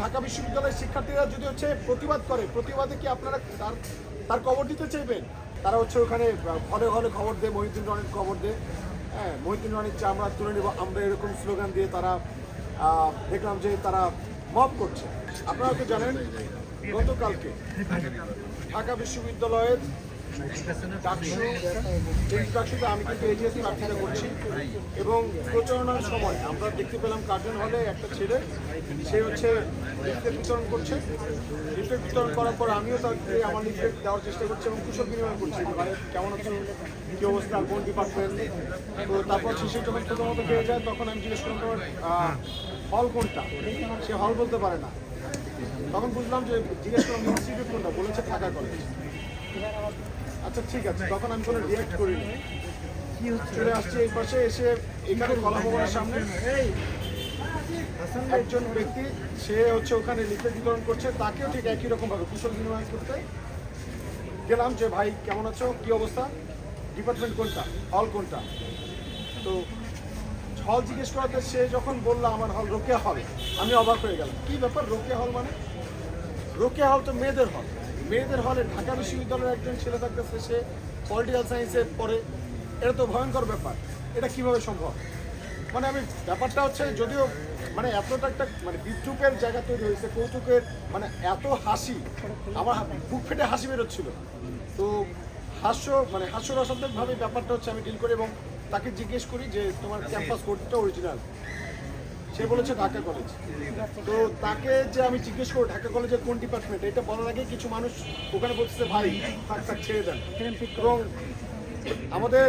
ঢাকা বিশ্ববিদ্যালয়ের শিক্ষার্থীরা যদি হচ্ছে প্রতিবাদ করে, প্রতিবাদে কি আপনারা তার খবর দিতে চাইবেন? তারা হচ্ছে ওখানে ঘরে ঘরে খবর দেয়, মহিউদ্দিন রনির খবর দেয়। হ্যাঁ, মহিউদ্দিন রনির চা আমরা তুলে নেব, আমরা এরকম স্লোগান দিয়ে তারা দেখলাম যে তারা মব করছে। আপনারা তো জানেন গতকালকে ঢাকা বিশ্ববিদ্যালয়ের ডাকসুতে আমি কিন্তু এজিএসি প্রার্থনা করছি এবং প্রচারণার সময় আমরা দেখতে পেলাম কার্জন হলে একটা ছেলে, সে হচ্ছে লিফলেট বিতরণ করছে। লিফলেট বিতরণ করার পর আমিও তাকে আমার লিফলেট দেওয়ার চেষ্টা করছি এবং কুশল বিনিময় করছি, ভাই কেমন হচ্ছে, কী অবস্থা, কোন ডিপার্টমেন্ট। তো তারপর শিশু যখন প্রথমত পেয়ে যায় তখন আমি জিজ্ঞেস করলাম তোমার হল কোনটা, সে হল বলতে পারে না। তখন বুঝলাম যে জিজ্ঞেস করলাম ইনস্টিটিউট কোনটা, বলেছে ঢাকা কলেজ। আচ্ছা ঠিক আছে, তখন আমি কোনো রিয়াক্ট করিনি, চলে আসছি এই পাশে এসে এখানে কলা ভবনের সামনে একজন ব্যক্তি, সে হচ্ছে ওখানে লিফলেট বিতরণ করছে, তাকেও ঠিক একই রকমভাবে কুশল বিনিময় করতে গেলাম যে ভাই কেমন আছো, কী অবস্থা, ডিপার্টমেন্ট কোনটা, হল কোনটা। তো হল জিজ্ঞেস করাতে সে যখন বললো আমার হল রোকেয়া হল, আমি অবাক হয়ে গেলাম। কী ব্যাপার রোকেয়া হল মানে? রোকেয়া হল তো মেয়েদের হল, মেয়েদের হলে ঢাকা বিশ্ববিদ্যালয়ের একজন ছেলে থাকতেছে, সে পলিটিক্যাল সায়েন্সে পড়ে, এটা তো ভয়ঙ্কর ব্যাপার। এটা কিভাবে সম্ভব? মানে আমি ব্যাপারটা হচ্ছে যদিও মানে এতটা একটা মানে বিদ্রুপের জায়গা তৈরি হয়েছে, কৌতুকের মানে এত হাসি, আমার বুক ফেটে হাসি বেরোচ্ছিল। তো হাস্যরসাত্মকভাবে ব্যাপারটা হচ্ছে আমি ডিল করি এবং তাকে জিজ্ঞেস করি যে তোমার ক্যাম্পাস কোডটা অরিজিনাল। সে বলেছে ঢাকা কলেজ। তো তাকে যে আমি জিজ্ঞেস করি ঢাকা কলেজের কোন ডিপার্টমেন্ট, এটা বলার আগে কিছু মানুষ ওখানে বলতেছে ভাই থাক ছেড়ে দেন। এবং আমাদের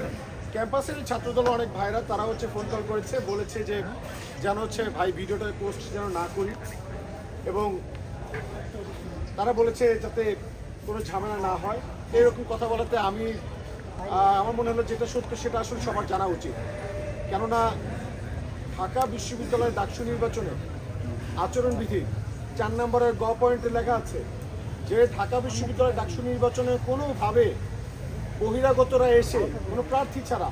ক্যাম্পাসের ছাত্রদল অনেক ভাইরা তারা হচ্ছে ফোন কল করেছে, বলেছে যে যেন হচ্ছে ভাই ভিডিওটা পোস্ট যেন না করি, এবং তারা বলেছে যাতে কোনো ঝামেলা না হয়। এরকম কথা বলাতে আমার মনে হলো যেটা সত্য সেটা আসলে সবার জানা উচিত। কেননা ঢাকা বিশ্ববিদ্যালয়ের ডাকসু নির্বাচনে আচরণবিধি 4 নম্বরের গ পয়েন্টে লেখা আছে যে ঢাকা বিশ্ববিদ্যালয়ের ডাকসু নির্বাচনে কোনোভাবে বহিরাগতরা এসে কোনো প্রার্থী ছাড়া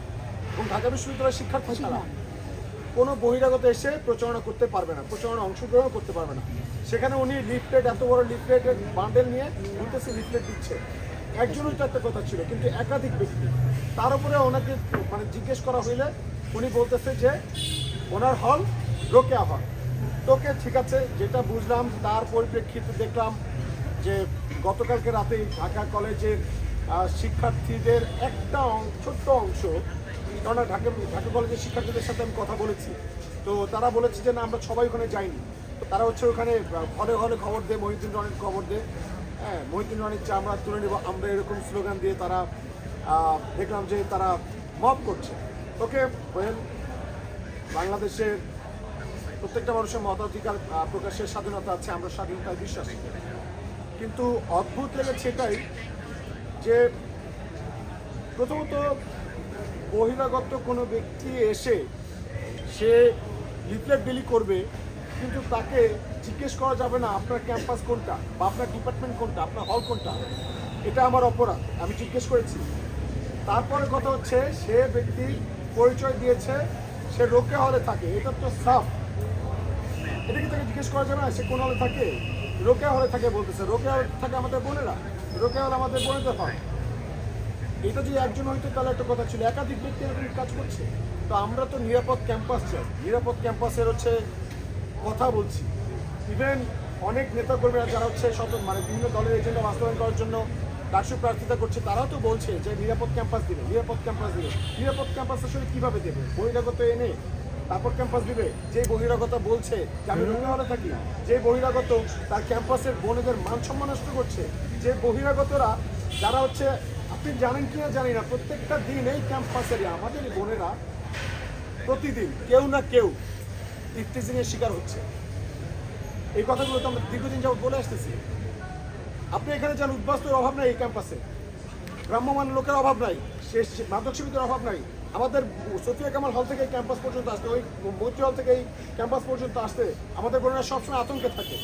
এবং ঢাকা বিশ্ববিদ্যালয়ের শিক্ষার্থী ছাড়া কোনো বহিরাগত এসে প্রচারণা করতে পারবে না, প্রচারণা অংশগ্রহণ করতে পারবে না। সেখানে উনি লিফলেট, এত বড় লিফলেটের বান্ডেল নিয়ে বলতেছে লিফলেট দিচ্ছে। একজনই তো একটা কথা ছিল, কিন্তু একাধিক ব্যক্তি। তার উপরে ওনাকে মানে জিজ্ঞেস করা হইলে উনি বলতেছে যে ওনার হল রোকেয়া হল। তোকে ঠিক আছে, যেটা বুঝলাম তার পরিপ্রেক্ষিতে দেখলাম যে গতকালকে রাতে ঢাকা কলেজের শিক্ষার্থীদের একটা ছোট্ট অংশ, কারণ ঢাকা কলেজের শিক্ষার্থীদের সাথে আমি কথা বলেছি, তো তারা বলেছে যে না আমরা সবাই ওখানে যাইনি। তো তারা হচ্ছে ওখানে ঘরে ঘরে খবর দেয়, মহিউদ্দিন রনির খবর দেয়। হ্যাঁ, মহিউদ্দিন রনির চা আমরা তুলে নেব, আমরা এরকম স্লোগান দিয়ে তারা দেখলাম যে তারা মব করছে। ওকে ওয়েল, বাংলাদেশের প্রত্যেকটা মানুষের মতাধিকার প্রকাশের স্বাধীনতা আছে, আমরা স্বাধীনতায় বিশ্বাসী। কিন্তু অদ্ভুত লেগেছে এটাই যে প্রথমত বহিরাগত কোনো ব্যক্তি এসে সে লিফলেট বিলি করবে, কিন্তু তাকে জিজ্ঞেস করা যাবে না আপনার ক্যাম্পাস কোনটা বা আপনার ডিপার্টমেন্ট কোনটা, আপনার হল কোনটা। এটা আমার অপরাধ, আমি জিজ্ঞেস করেছি। তারপরে কথা হচ্ছে সে ব্যক্তি পরিচয় দিয়েছে সে রোকেয়া হলে থাকে, এটা তো সাফ। এটা কি তাকে জিজ্ঞেস করা যাবে না সে কোন হলে থাকে? রোকেয়া হলে থাকে বলতেছে, রোকেয়া হলে থাকে আমাদের বোনেরা, রোকেয়া হলে আমাদের বোনেদের হয়। এটা যদি একজন হইতো তাহলে একটা কথা ছিল, একাধিক ব্যক্তি এরকম কাজ করছে। তো আমরা তো নিরাপদ ক্যাম্পাস চাই, নিরাপদ ক্যাম্পাসের হচ্ছে কথা বলছি। ইভেন অনেক নেতাকর্মীরা যারা হচ্ছে মানে বিভিন্ন দলের এজেন্ডা বাস্তবায়ন করার জন্য ডাকসু প্রার্থিতা করছে, তারাও তো বলছে যে নিরাপদ ক্যাম্পাস দিবে, নিরাপদ ক্যাম্পাস দিবে। নিরাপদ ক্যাম্পাস আসলে কীভাবে দেবে? বহিরাগত এনে তারপর ক্যাম্পাস দিবে? যে বহিরাগত বলছে যে আমি রোকেয়া হলে থাকি, যে বহিরাগত তার ক্যাম্পাসের বোনেদের মান সম্মান নষ্ট করছে, যে বহিরাগতরা যারা হচ্ছে, আপনি জানেন কি না জানি না, প্রত্যেকটা দিন এই ক্যাম্পাসেরই আমাদের বোনেরা প্রতিদিন কেউ না কেউ ইফটিজিংয়ের শিকার হচ্ছে। এই কথাগুলো তো আমরা দীর্ঘদিন যাবত বলে আসতেছি। আপনি এখানে যান, উদ্বাস্তুর অভাব নাই এই ক্যাম্পাসে, ভ্রাম্যমান লোকের অভাব নাই, মাদক সেবীদের অভাব নাই। আমাদের সফিয়া কামাল হল থেকে এই ক্যাম্পাস পর্যন্ত আসতে, ওই মৈত্রী হল থেকে এই ক্যাম্পাস পর্যন্ত আসতে আমাদের বোনেরা সবসময় আতঙ্কে থাকে,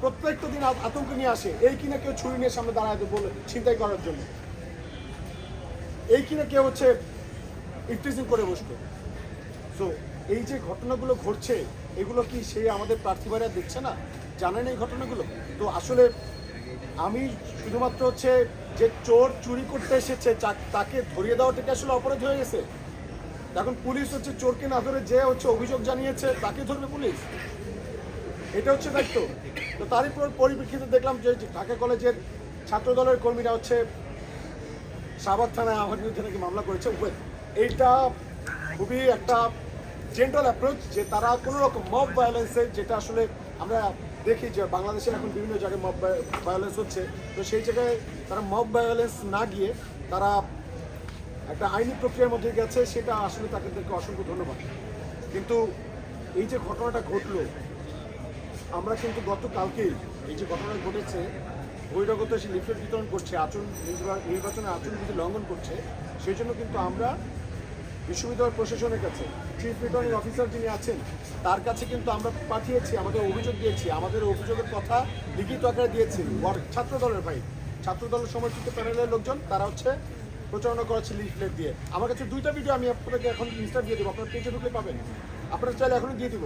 প্রত্যেকটা দিন আতঙ্ক নিয়ে আসে। এই কিনা কেউ ছুরি নিয়ে সামনে দাঁড়ায় বলে ছিনতাই করার জন্য, এই কিনা কেউ হচ্ছে ইফটিজিং করে বসতো। সো এই যে ঘটনাগুলো ঘটছে এগুলো কি সেই আমাদের প্রার্থীরা দেখছে না, জানেন এই ঘটনাগুলো? তো আসলে আমি শুধুমাত্র হচ্ছে যে চোর চুরি করতে এসেছে তাকে ধরিয়ে দেওয়াটা আসলে অপরাধ হয়ে গেছে। এখন পুলিশ হচ্ছে চোরকে না ধরে যে হচ্ছে অভিযোগ জানিয়েছে তাকে ধরবে পুলিশ, এটা হচ্ছে দায়িত্ব। তো তারই পরিপ্রেক্ষিতে দেখলাম যে ঢাকা কলেজের ছাত্রদলের কর্মীরা হচ্ছে শাহবাগ থানায় আমার বিরুদ্ধে নাকি মামলা করেছে। এইটা খুবই একটা জেন্টাল অ্যাপ্রোচ, যে তারা কোনো রকম মব ভায়োলেন্সের, যেটা আসলে আমরা দেখি যে বাংলাদেশের এখন বিভিন্ন জায়গায় মব ভায়োলেন্স হচ্ছে, তো সেই জায়গায় তারা মব ভায়োলেন্স না গিয়ে তারা একটা আইনি প্রক্রিয়ার মধ্যে গেছে, সেটা আসলে তাদেরকে অসংখ্য ধন্যবাদ। কিন্তু এই যে ঘটনাটা ঘটলো, আমরা কিন্তু গতকালকেই এই যে ঘটনাটা ঘটেছে, বহিরাগত এসে লিফলেট বিতরণ করছে, নির্বাচনের আচরণবিধি লঙ্ঘন করছে, সেই জন্য কিন্তু আমরা বিশ্ববিদ্যালয় প্রশাসনের কাছে চিফ রিটার্নিং অফিসার যিনি আছেন তার কাছে কিন্তু আমরা পাঠিয়েছি, আমাদের অভিযোগ দিয়েছি, আমাদের অভিযোগের কথা লিখিত আকারে দিয়েছি। ছাত্রদলের ছাত্রদলের সমর্থিত প্যানেলের লোকজন তারা হচ্ছে প্রচারণা করেছে লিফলেট দিয়ে। আমার কাছে 2টা ভিডিও আমি আপনাদেরকে এখন ইনস্টা দিয়ে দেবো, আপনার পেজে ঢুকলে পাবেন, আপনারা চাইলে এখনই দিয়ে দিব।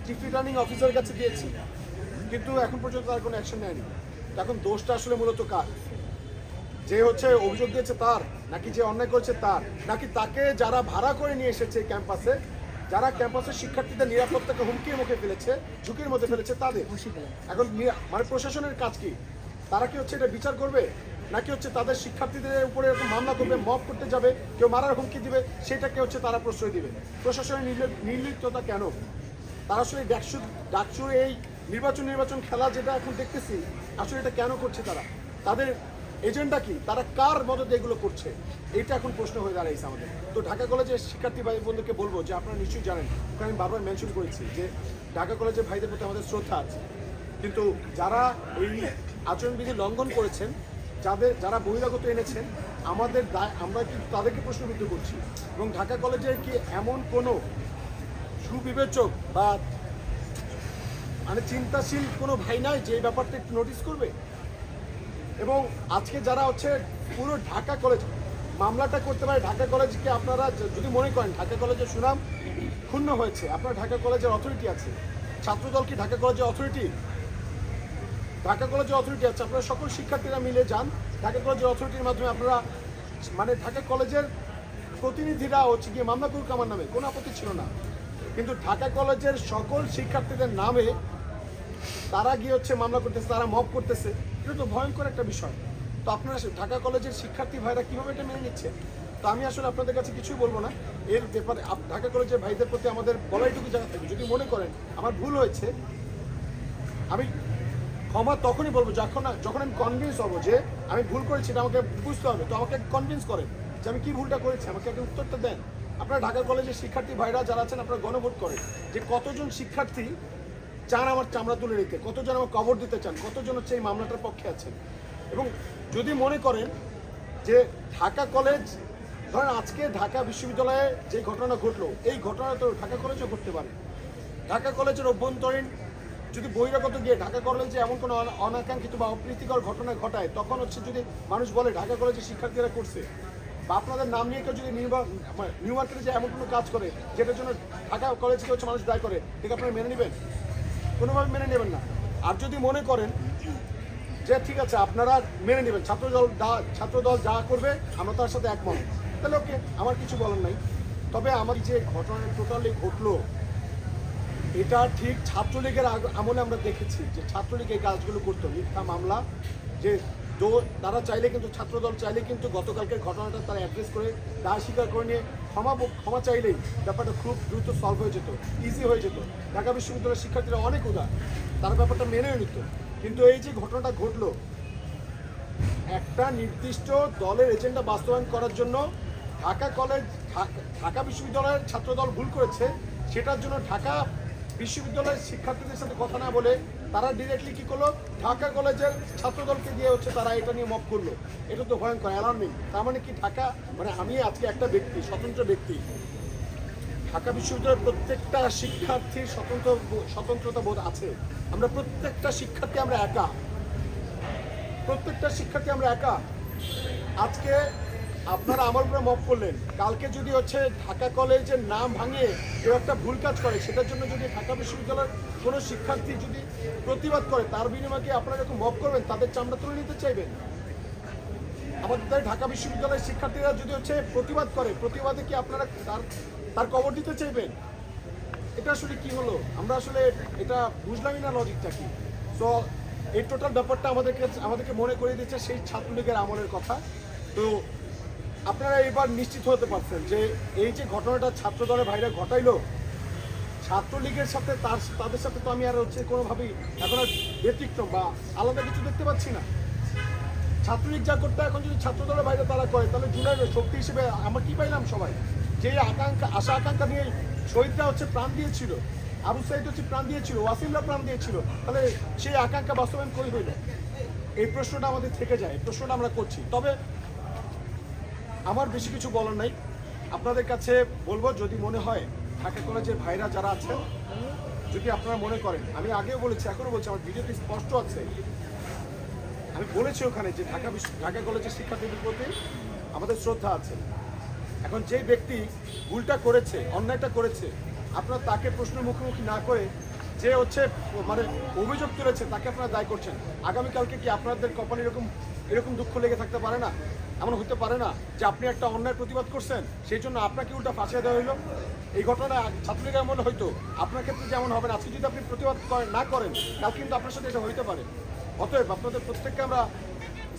চিফ রিটার্নিং অফিসারের কাছে দিয়েছি, কিন্তু এখন পর্যন্ত তার কোনো অ্যাকশন নেয়নি। এখন দোষটা আসলে মূলত কার? যে হচ্ছে অভিযোগ দিয়েছে তার, নাকি যে অন্যায় করেছে তার, নাকি তাকে যারা ভাড়া করে নিয়ে এসেছে ক্যাম্পাসে, যারা ক্যাম্পাসের শিক্ষার্থীদের নিরাপত্তাকে হুমকির মুখে ফেলেছে, ঝুঁকির মধ্যে ফেলেছে তাদের? এখন মানে প্রশাসনের কাজ কি? তারা কি হচ্ছে এটা বিচার করবে, নাকি হচ্ছে তাদের শিক্ষার্থীদের উপরে এরকম মামলা করবে, মব করতে যাবে, কেউ মারার হুমকি দিবে, সেটাকে হচ্ছে তারা প্রশ্রয় দিবে? প্রশাসনের নির্লিপ্ততা কেন? তারা আসলে ডাকসুর এই নির্বাচন খেলা যেটা এখন দেখতেছি, আসলে এটা কেন করছে তারা? তাদের এজেন্ডা কি? তারা কার মদতে এগুলো করছে? এইটা এখন প্রশ্ন হয়ে দাঁড়াইছে আমাদের। তো ঢাকা কলেজের শিক্ষার্থী ভাই বন্ধুকে বলবো যে আপনারা নিশ্চয়ই জানেন, আমি বারবার মেনশন করেছি যে ঢাকা কলেজের ভাইদের প্রতি আমাদের শ্রদ্ধা আছে, কিন্তু যারা এই আচরণবিধি লঙ্ঘন করেছেন, যারা বহিরাগত এনেছেন, আমাদের আমরা কিন্তু তাদেরকে প্রশ্নবিদ্ধ করছি। এবং ঢাকা কলেজের কি এমন কোনো সুবিবেচক বা মানে চিন্তাশীল কোনো ভাই নাই যে এই ব্যাপারটা একটু নোটিস করবে? এবং আজকে যারা হচ্ছে পুরো ঢাকা কলেজ মামলাটা করতে পারে, ঢাকা কলেজকে আপনারা যদি মনে করেন ঢাকা কলেজের সুনাম ক্ষুণ্ণ হয়েছে, আপনার ঢাকা কলেজের অথরিটি আছে। ছাত্রদল কি ঢাকা কলেজের অথরিটি? ঢাকা কলেজের অথরিটি আছে। আপনারা সকল শিক্ষার্থীরা মিলে যান, ঢাকা কলেজের অথরিটির মাধ্যমে আপনারা মানে ঢাকা কলেজের প্রতিনিধিরা হচ্ছে গিয়ে মামলা করুক, আমার নামে কোনো আপত্তি ছিল না। কিন্তু ঢাকা কলেজের সকল শিক্ষার্থীদের নামে তারা গিয়ে হচ্ছে মামলা করতেছে, তারা মব করতেছে, এটা তো ভয়ঙ্কর একটা বিষয়। তো আপনারা ঢাকা কলেজের শিক্ষার্থী ভাইরা কীভাবে এটা মেনে নিচ্ছে? তো আমি আসলে আপনাদের কাছে কিছুই বলবো না এর ব্যাপারে। ঢাকা কলেজের ভাইদের প্রতি আমাদের বলাইটুকু জায়গা থাকবে, যদি মনে করেন আমার ভুল হয়েছে, আমি ক্ষমা তখনই বলবো যখন আমি কনভিন্স হবো যে আমি ভুল করেছি, এটা আমাকে বুঝতে হবে। তো আমাকে কনভিন্স করেন যে আমি কী ভুলটা করেছি, আমাকে একটা উত্তরটা দেন। আপনারা ঢাকা কলেজের শিক্ষার্থী ভাইরা যারা আছেন, আপনারা গণভোট করেন যে কতজন শিক্ষার্থী চান আমার চামড়া তুলে নিতে, কতজন আমার কবর দিতে চান, কতজন হচ্ছে এই মামলাটার পক্ষে আছেন। এবং যদি মনে করেন যে ঢাকা কলেজ, ধরেন আজকে ঢাকা বিশ্ববিদ্যালয়ে যে ঘটনা ঘটলো, এই ঘটনা তো ঢাকা কলেজেও ঘটতে পারে। ঢাকা কলেজের অভ্যন্তরীণ যদি বহিরাগত গিয়ে ঢাকা কলেজে এমন কোনো অনাকাঙ্ক্ষিত বা অপ্রীতিকর ঘটনা ঘটায়, তখন হচ্ছে যদি মানুষ বলে ঢাকা কলেজের শিক্ষার্থীরা করছে, বা আপনাদের নাম নিয়ে কেউ যদি নিউ মার্কেটে যে এমন কোনো কাজ করে যেটার জন্য ঢাকা কলেজকে হচ্ছে মানুষ দায়ী করে, ঠিক আপনারা মেনে নেবেন? কোনোভাবে মেনে নেবেন না। আর যদি মনে করেন যে ঠিক আছে আপনারা মেনে নেবেন, ছাত্রদল যা করবে আমরা তার সাথে একমত, তাহলে ওকে, আমার কিছু বলার নাই। তবে আমার যে ঘটনা টোটালি ঘটলো, এটা ঠিক ছাত্রলীগের আমলে আমরা দেখেছি যে ছাত্রলীগ এই কাজগুলো করতো, মিথ্যা মামলা, যে তারা চাইলে কিন্তু ছাত্রদল চাইলে কিন্তু গতকালকের ঘটনাটা তারা অ্যাড্রেস করে দায় স্বীকার করে নিয়ে ক্ষমা চাইলেই ব্যাপারটা খুব দ্রুত সলভ হয়ে যেত, ইজি হয়ে যেত। ঢাকা বিশ্ববিদ্যালয়ের শিক্ষার্থীরা অনেক উদার, তারা ব্যাপারটা মেনেও নিত। কিন্তু এই যে ঘটনাটা ঘটলো, একটা নির্দিষ্ট দলের এজেন্ডা বাস্তবায়ন করার জন্য ঢাকা বিশ্ববিদ্যালয়ের ছাত্রদল ভুল করেছে, সেটার জন্য ঢাকা বিশ্ববিদ্যালয়ের শিক্ষার্থীদের সাথে কথা না বলে তারা ডিরেক্টলি কী করলো, ঢাকা কলেজের ছাত্রদলকে দিয়ে হচ্ছে তারা এটা নিয়ে মব করলো। এটা তো ভয়ঙ্কর, অ্যালার্মিং। তার মানে কি আমি আজকে একটা ব্যক্তি, স্বতন্ত্র ব্যক্তি, ঢাকা বিশ্ববিদ্যালয়ের প্রত্যেকটা শিক্ষার্থীর স্বতন্ত্রতা বোধ আছে। আমরা প্রত্যেকটা শিক্ষার্থী আমরা একা, প্রত্যেকটা শিক্ষার্থী আমরা একা। আজকে আপনারা আমার উপরে মপ করলেন, কালকে যদি হচ্ছে ঢাকা কলেজের নাম ভাঙিয়ে কেউ একটা ভুল কাজ করে, সেটার জন্য যদি ঢাকা বিশ্ববিদ্যালয়ের কোনো শিক্ষার্থী যদি প্রতিবাদ করে, তার বিনিময়ে কি আপনারা এরকম মপ করবেন, তাদের চামড়া তুলে নিতে চাইবেন? আমাদের ঢাকা বিশ্ববিদ্যালয়ের শিক্ষার্থীরা যদি হচ্ছে প্রতিবাদ করে, প্রতিবাদে কি আপনারা তার কবর দিতে চাইবেন? এটা আসলে কি হলো? আমরা আসলে এটা বুঝলামই না লজিকটা কি। সো এই টোটাল ব্যাপারটা আমাদেরকে মনে করে দিচ্ছে সেই ছাত্রলীগের আমলের কথা। তো আপনারা এবার নিশ্চিত হতে পারছেন যে এই যে ঘটনাটা ছাত্রদলের ভাইরা ঘটাইলো, ছাত্রলীগের সাথে তাদের সাথে তো আমি আর হচ্ছে কোনোভাবেই এখন আর ব্যতিক্রম বা আলাদা কিছু দেখতে পাচ্ছি না। ছাত্রলীগ যা করতে, এখন যদি ছাত্রদলের বাইরে তারা করে, তাহলে জুলাইয়ের শক্তি হিসেবে আমরা কি পাইলাম? সবাই যে আশা আকাঙ্ক্ষা নিয়ে শহীদরা হচ্ছে প্রাণ দিয়েছিল, আবু সাইদ হচ্ছে প্রাণ দিয়েছিল, ওয়াসিমরা প্রাণ দিয়েছিল, তাহলে সেই আকাঙ্ক্ষা বাস্তবায়ন কই হইল? এই প্রশ্নটা আমাদের থেকে যায়, এই প্রশ্নটা আমরা করছি। তবে আমার বেশি কিছু বলার নাই, আপনাদের কাছে বলবো, যদি মনে হয় ঢাকা কলেজের ভাইরা যারা আছেন, যদি আপনারা মনে করেন, আমি আগেও বলেছি, এখনও বলছি, আমার ভিডিওতে স্পষ্ট আছে, আমি বলেছি ওখানে যে ঢাকা কলেজের শিক্ষার্থীদের প্রতি আমাদের শ্রদ্ধা আছে। এখন যে ব্যক্তি ভুলটা করেছে, অন্যায়টা করেছে, আপনারা তাকে প্রশ্নের মুখোমুখি না করে যে হচ্ছে মানে অভিযোগ তুলেছে তাকে আপনারা দায়ী করছেন। আগামীকালকে কি আপনাদের কপালে এরকম দুঃখ লেগে থাকতে পারে না? এমন হতে পারে না যে আপনি একটা অন্যায় প্রতিবাদ করছেন, সেই জন্য আপনাকে উল্টা ফাঁসিয়ে দেওয়া হইলো? এই ঘটনা ছাত্রলীগের মনে হয়তো আপনার ক্ষেত্রে যেমন হবে না, আজকে যদি আপনি প্রতিবাদ না করেন, কাল কিন্তু আপনার সাথে এটা হইতে পারে। অতএব আপনাদের প্রত্যেককে আমরা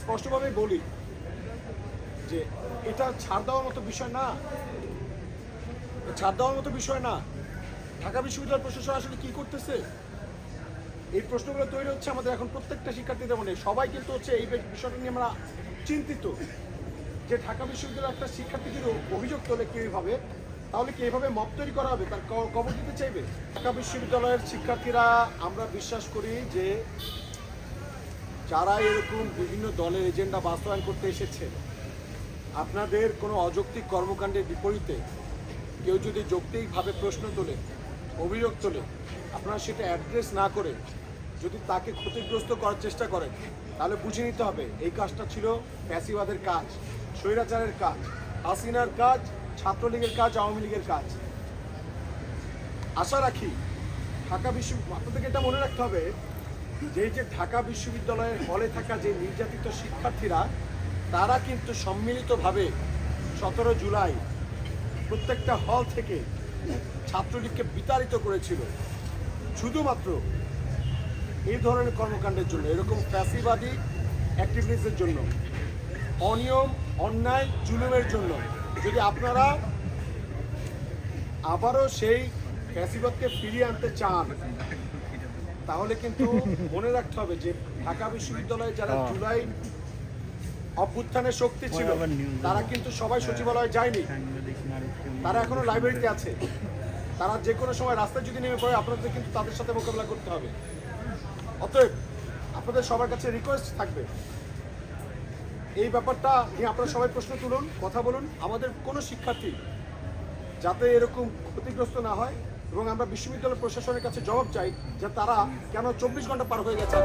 স্পষ্টভাবেই বলি যে এটা ছাড় দেওয়ার মতো বিষয় না, ছাড় দেওয়ার মতো বিষয় না। ঢাকা বিশ্ববিদ্যালয় প্রশাসন আসলে কি করতেছে? এই প্রশ্নগুলো তৈরি হচ্ছে আমাদের এখন প্রত্যেকটা শিক্ষার্থীদের মনে। সবাই কিন্তু হচ্ছে এই বিষয়টা নিয়ে আমরা চিন্তিত যে ঢাকা বিশ্ববিদ্যালয়ের একটা শিক্ষার্থী যদি অভিযোগ তোলে কেউ এইভাবে, তাহলে কি এইভাবে মব তৈরি করা হবে, তার কবর দিতে চাইবে? ঢাকা বিশ্ববিদ্যালয়ের শিক্ষার্থীরা আমরা বিশ্বাস করি যে যারা এরকম বিভিন্ন দলের এজেন্ডা বাস্তবায়ন করতে এসেছে, আপনাদের কোনো অযৌক্তিক কর্মকাণ্ডের বিপরীতে কেউ যদি যৌক্তিকভাবে প্রশ্ন তোলে, অভিযোগ তোলে, আপনারা সেটা অ্যাড্রেস না করে যদি তাকে ক্ষতিগ্রস্ত করার চেষ্টা করেন, তাহলে বুঝে নিতে হবে এই কাজটা ছিল ফ্যাসিবাদের কাজ, স্বৈরাচারের কাজ, হাসিনার কাজ, ছাত্রলীগের কাজ, আওয়ামী লীগের কাজ। আশা রাখি আপনাদেরকে এটা মনে রাখতে হবে যে ঢাকা বিশ্ববিদ্যালয়ের হলে থাকা যে নির্যাতিত শিক্ষার্থীরা, তারা কিন্তু সম্মিলিতভাবে 17 জুলাই প্রত্যেকটা হল থেকে ছাত্রলীগকে বিতাড়িত করেছিল শুধুমাত্র এই ধরনের কর্মকাণ্ডের জন্য, এরকম ফ্যাসিবাদী অ্যাক্টিভিটিসের জন্য, অনিয়ম, অন্যায়, জুলুমের জন্য। যদি আপনারা আবারও সেই ফ্যাসিবাদকে ফিরিয়ে আনতে চান, তাহলে কিন্তু মনে রাখতে হবে যে ঢাকা বিশ্ববিদ্যালয়ে যারা জুলাই অভ্যুত্থানের শক্তি ছিল, তারা কিন্তু সবাই সচিবালয়ে যায়নি, তারা এখনো লাইব্রেরিতে আছে। তারা যে কোনো সময় রাস্তায় যদি নেমে পড়ে, আপনাদের কিন্তু তাদের সাথে মোকাবিলা করতে হবে। অতএব আপনাদের সবার কাছে রিকোয়েস্ট থাকবে, এই ব্যাপারটা নিয়ে আপনারা সবাই প্রশ্ন তুলুন, কথা বলুন। আমাদের কোনো শিক্ষার্থী যাতে এরকম ক্ষতিগ্রস্ত না হয়, এবং আমরা বিশ্ববিদ্যালয় প্রশাসনের কাছে জবাব চাই যে তারা কেন 24 ঘন্টা পার হয়ে গেছে।